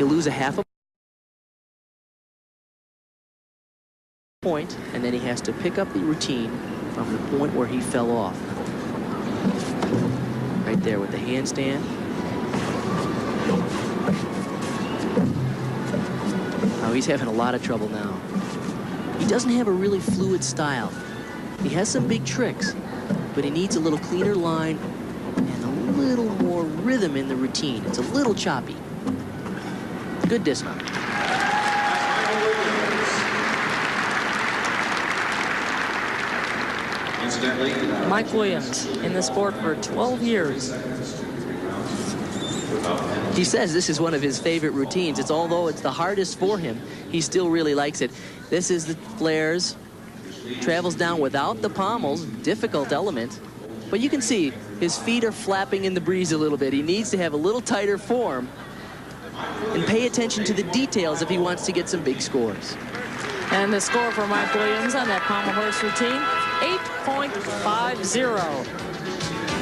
He'll lose a half a point, and then he has to pick up the routine from the point where he fell off. Right there with the handstand. Oh, he's having a lot of trouble now. He doesn't have a really fluid style. He has some big tricks, but he needs a little cleaner line and a little more rhythm in the routine. It's a little choppy. Good dismount. Mike Williams in the sport for 12 years. He says this is one of his favorite routines. Although it's the hardest for him, he still really likes it. This is the flares. Travels down without the pommels, difficult element. But you can see his feet are flapping in the breeze a little bit. He needs to have a little tighter form and pay attention to the details if he wants to get some big scores. And the score for Mike Williams on that pommel horse routine, 8.50.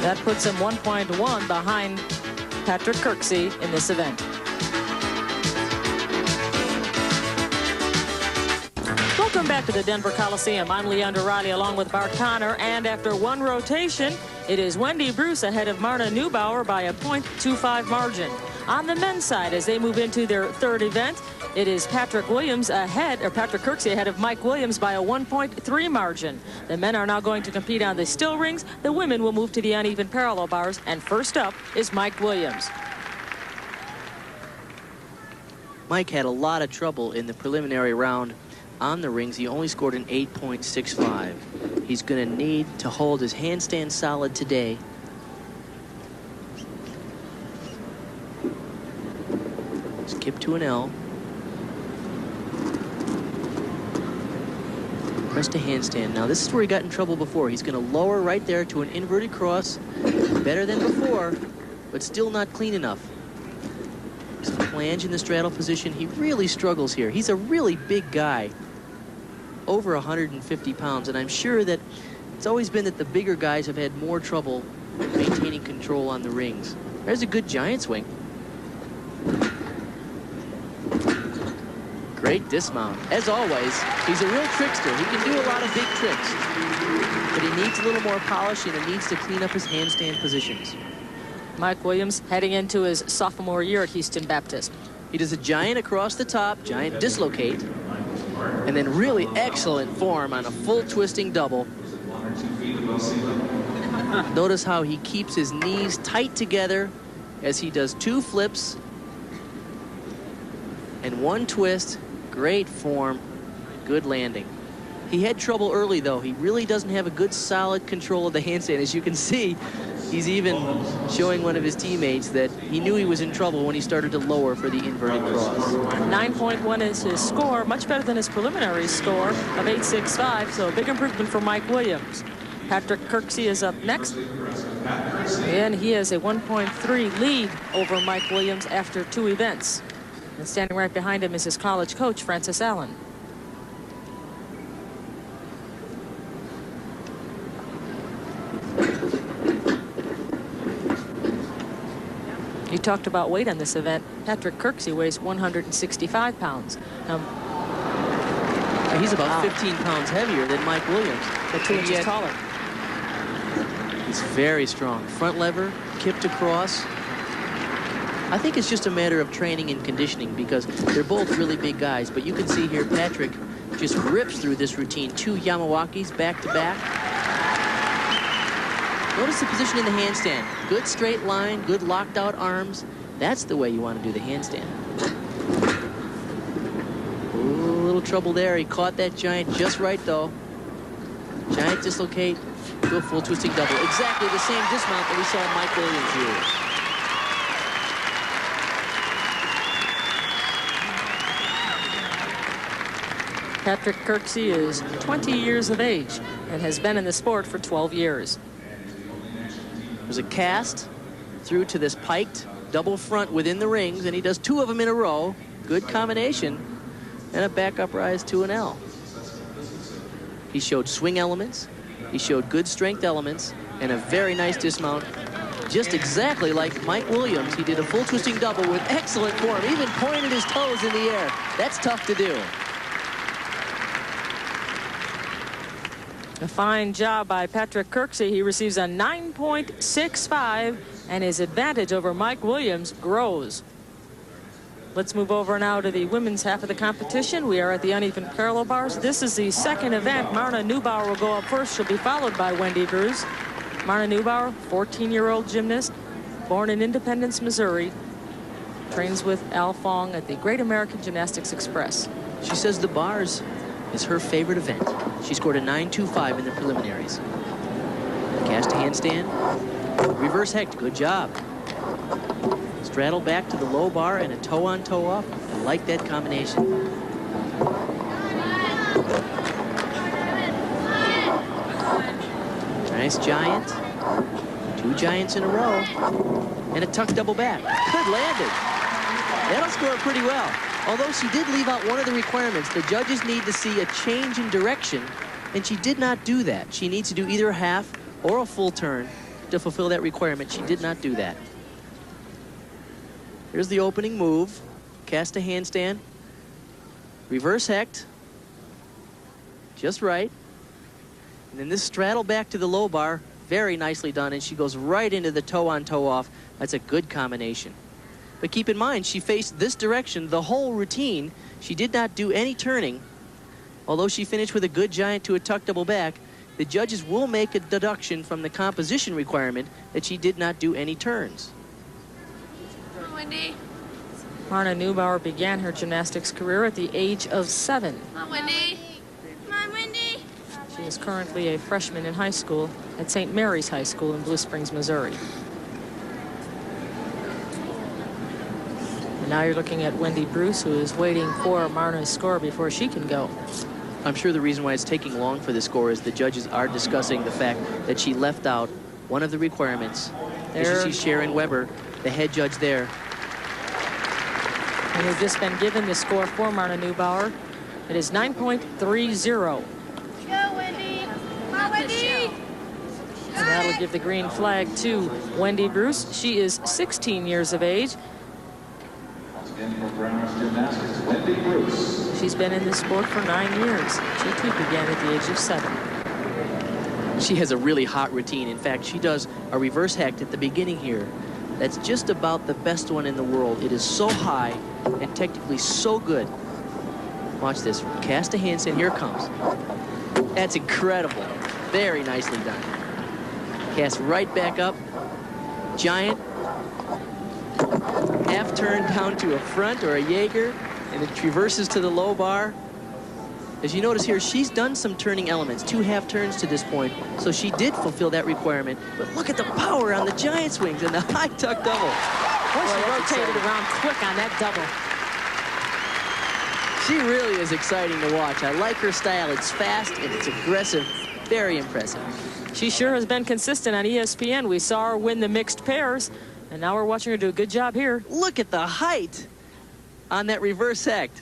That puts him 1.1 behind Patrick Kirksey in this event. Welcome back to the Denver Coliseum. I'm Leandra Riley along with Bart Connor, and after one rotation, it is Wendy Bruce ahead of Marna Neubauer by a .25 margin. On the men's side, as they move into their third event, it is Patrick Kirksey ahead of Mike Williams by a 1.3 margin. The men are now going to compete on the still rings. The women will move to the uneven parallel bars, and first up is Mike Williams. Mike had a lot of trouble in the preliminary round on the rings. He only scored an 8.65. He's going to need to hold his handstand solid today. Skip to an L. Press to handstand. Now this is where he got in trouble before. He's going to lower right there to an inverted cross. Better than before, but still not clean enough. Some flange in the straddle position. He really struggles here. He's a really big guy, over 150 pounds, and I'm sure that it's always been that the bigger guys have had more trouble maintaining control on the rings. There's a good giant swing. Great dismount. As always, he's a real trickster. He can do a lot of big tricks, but he needs a little more polish, and he needs to clean up his handstand positions. Mike Williams heading into his sophomore year at Houston Baptist. He does a giant across the top, giant dislocate, and then really excellent form on a full twisting double. Notice how he keeps his knees tight together as he does two flips and one twist. Great form, good landing. He had trouble early, though. He really doesn't have a good solid control of the handstand. As you can see, he's even showing one of his teammates that he knew he was in trouble when he started to lower for the inverted cross. 9.1 is his score, much better than his preliminary score of 8.65, so a big improvement for Mike Williams. Patrick Kirksey is up next, and he has a 1.3 lead over Mike Williams after two events. And standing right behind him is his college coach, Francis Allen. You talked about weight on this event. Patrick Kirksey weighs 165 pounds. He's about 15 pounds heavier than Mike Williams. But 2 inches taller. He's very strong. Front lever, kipped across. I think it's just a matter of training and conditioning because they're both really big guys. But you can see here Patrick just rips through this routine. Two Yamawakis back to back. Notice the position in the handstand. Good straight line, good locked out arms. That's the way you want to do the handstand. Ooh, a little trouble there. He caught that giant just right, though. Giant dislocate to a full twisting double. Exactly the same dismount that we saw Mike Williams use. Patrick Kirksey is 20 years of age and has been in the sport for 12 years. There's a cast through to this piked double front within the rings, and he does two of them in a row. Good combination. And a back up rise to an L. He showed swing elements. He showed good strength elements and a very nice dismount just exactly like Mike Williams. He did a full twisting double with excellent form, even pointed his toes in the air. That's tough to do. A fine job by Patrick Kirksey. He receives a 9.65, and his advantage over Mike Williams grows. Let's move over now to the women's half of the competition. We are at the uneven parallel bars. This is the second event. Marna Neubauer will go up first. She'll be followed by Wendy Bruce. Marna Neubauer, 14-year-old gymnast, born in Independence, Missouri. Trains with Al Fong at the Great American Gymnastics Express. She says the bars is her favorite event. She scored a 9.25 in the preliminaries. Cast a handstand. Reverse hecht. Good job. Straddle back to the low bar and a toe on toe off. I like that combination. Nice giant. 2 giants in a row. And a tuck double back. Good landing. That'll score pretty well. Although she did leave out one of the requirements. The judges need to see a change in direction, and she did not do that. She needs to do either a half or a full turn to fulfill that requirement. She did not do that. Here's the opening move. Cast a handstand. Reverse hecht. Just right. And then this straddle back to the low bar. Very nicely done. And she goes right into the toe on toe off. That's a good combination. But keep in mind, she faced this direction the whole routine. She did not do any turning. Although she finished with a good giant to a tuck double back, the judges will make a deduction from the composition requirement that she did not do any turns. Wendy. Marna Neubauer began her gymnastics career at the age of 7. Come on, Wendy. Come on, Wendy. She is currently a freshman in high school at St. Mary's High School in Blue Springs, Missouri. And now you're looking at Wendy Bruce, who is waiting for Marna's score before she can go. I'm sure the reason why it's taking long for the score is the judges are discussing the fact that she left out one of the requirements. As you see Sharon Weber, the head judge there. And we've just been given the score for Marna Neubauer. It is 9.30. Go, Wendy. Come on, Wendy. And that'll give the green flag to Wendy Bruce. She is 16 years of age. Wendy Bruce. She's been in this sport for 9 years. She too began at the age of 7. She has a really hot routine. In fact, she does a reverse hecht at the beginning here. That's just about the best one in the world. It is so high and technically so good. Watch this. Cast a handstand. Here it comes. That's incredible. Very nicely done. Cast right back up. Giant. Half turn down to a front or a Jaeger, and it reverses to the low bar. As you notice here, she's done some turning elements, 2 half turns to this point, so she did fulfill that requirement. But look at the power on the giant swings and the high tuck double. Boy, she rotated around quick on that double. She really is exciting to watch. I like her style. It's fast and it's aggressive. Very impressive. She sure has been consistent on ESPN. We saw her win the mixed pairs, and now we're watching her do a good job here. Look at the height on that reverse hecht.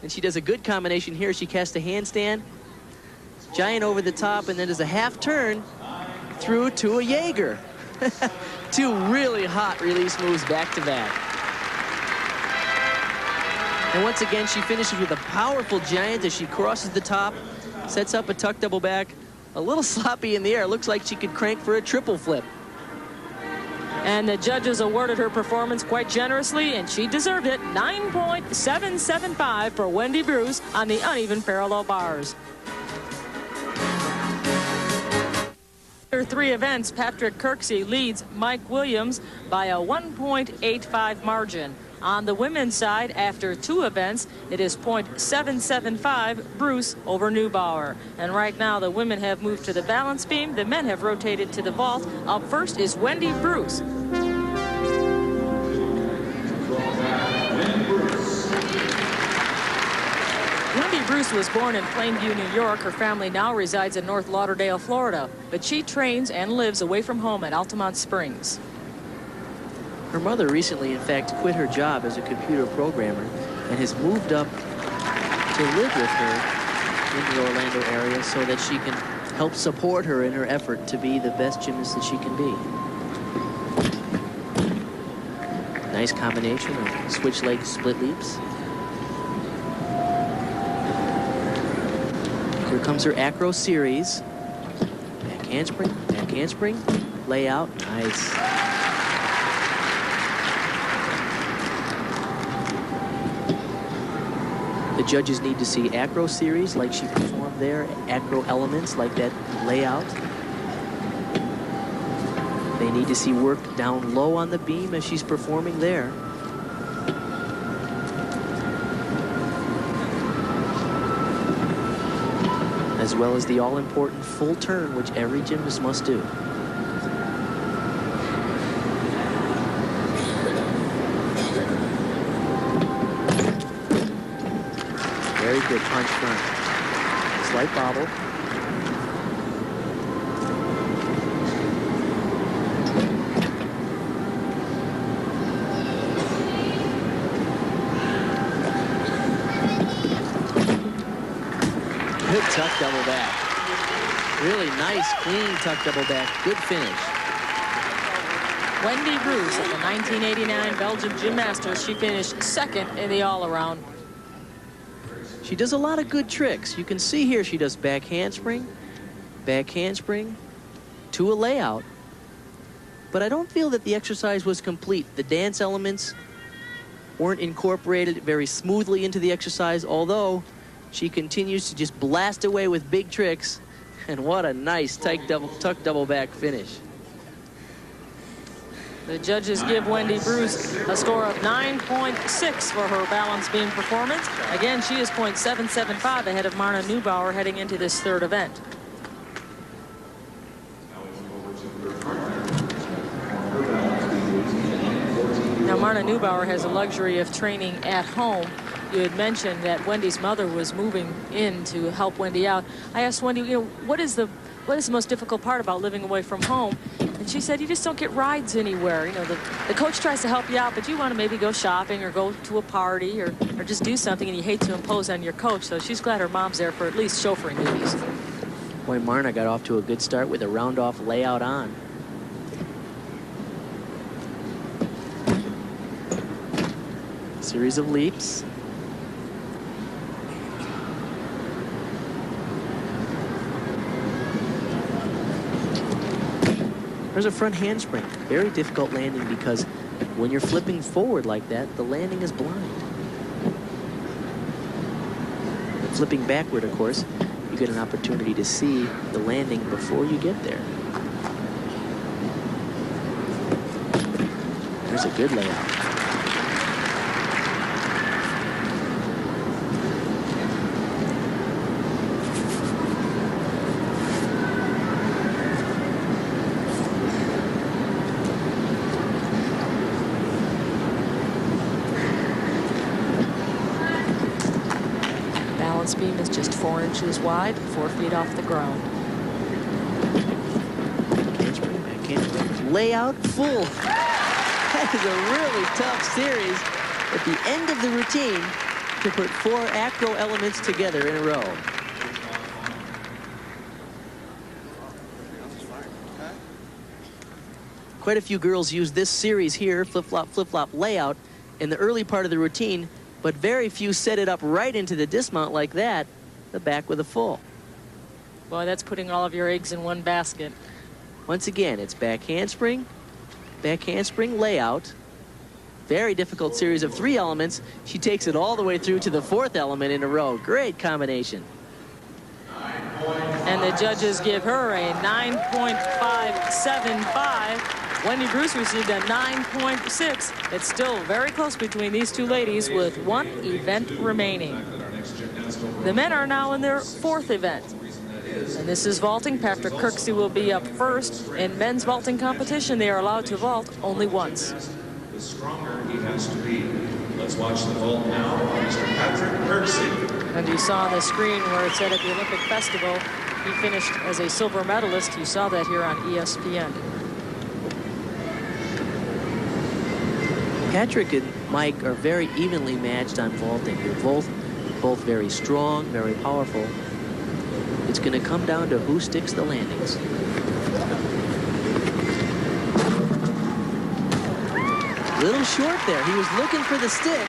And she does a good combination here. She casts a handstand, giant over the top, and then does a half turn through to a Jaeger. 2 really hot release moves back to back. And once again, she finishes with a powerful giant as she crosses the top, sets up a tuck double back. A little sloppy in the air. Looks like she could crank for a triple flip. And the judges awarded her performance quite generously, and she deserved it. 9.775 for Wendy Bruce on the uneven parallel bars. After 3 events, Patrick Kirksey leads Mike Williams by a 1.85 margin. On the women's side, after 2 events, it is .775 Bruce over Neubauer. And right now, the women have moved to the balance beam. The men have rotated to the vault. Up first is Wendy Bruce. Wendy Bruce was born in Plainview, New York. Her family now resides in North Lauderdale, Florida. But she trains and lives away from home at Altamont Springs. Her mother recently, in fact, quit her job as a computer programmer and has moved up to live with her in the Orlando area so that she can help support her in her effort to be the best gymnast that she can be. Nice combination of switch leg split leaps. Here comes her acro series. Back handspring, layout, nice. The judges need to see acro series like she performed there, acro elements like that layout. They need to see work down low on the beam as she's performing there. As well as the all-important full turn, which every gymnast must do. Very good punch front. Slight bobble. Good tuck double back. Really nice, clean tuck double back. Good finish. Wendy Bruce at the 1989 Belgium Gymnastics. She finished second in the all-around. She does a lot of good tricks. You can see here she does back handspring to a layout. But I don't feel that the exercise was complete. The dance elements weren't incorporated very smoothly into the exercise, although she continues to just blast away with big tricks. And what a nice tuck double back finish. The judges give Wendy Bruce a score of 9.6 for her balance beam performance. Again, she is .775 ahead of Marna Neubauer heading into this third event. Now, Marna Neubauer has the luxury of training at home. You had mentioned that Wendy's mother was moving in to help Wendy out. I asked Wendy, you know, what is the most difficult part about living away from home? And she said, you just don't get rides anywhere. You know, the coach tries to help you out, but you want to maybe go shopping or go to a party or just do something, and you hate to impose on your coach. So she's glad her mom's there for at least chauffeuring duties. Boy, Marna got off to a good start with a round-off layout on. Series of leaps. There's a front handspring. Very difficult landing because when you're flipping forward like that, the landing is blind. Flipping backward, of course, you get an opportunity to see the landing before you get there. There's a good layout. Beam is just 4 inches wide, 4 feet off the ground. Layout full. That is a really tough series at the end of the routine to put 4 acro elements together in a row. Quite a few girls use this series here, flip-flop layout, in the early part of the routine, but very few set it up right into the dismount like that, the back with a full. Boy, that's putting all of your eggs in one basket. Once again, it's back handspring, layout. Very difficult series of 3 elements. She takes it all the way through to the 4th element in a row. Great combination. And the judges give her a 9.575. Wendy Bruce received a 9.6. It's still very close between these two ladies with 1 event remaining. The men are now in their 4th event. And this is vaulting. Patrick Kirksey will be up first. In men's vaulting competition, they are allowed to vault only once. The stronger he has to be. Let's watch the vault now by Mr. Patrick Kirksey. And you saw on the screen where it said at the Olympic Festival, he finished as a silver medalist. You saw that here on ESPN. Patrick and Mike are very evenly matched on vaulting. They're both very strong, very powerful. It's going to come down to who sticks the landings. Little short there. He was looking for the stick.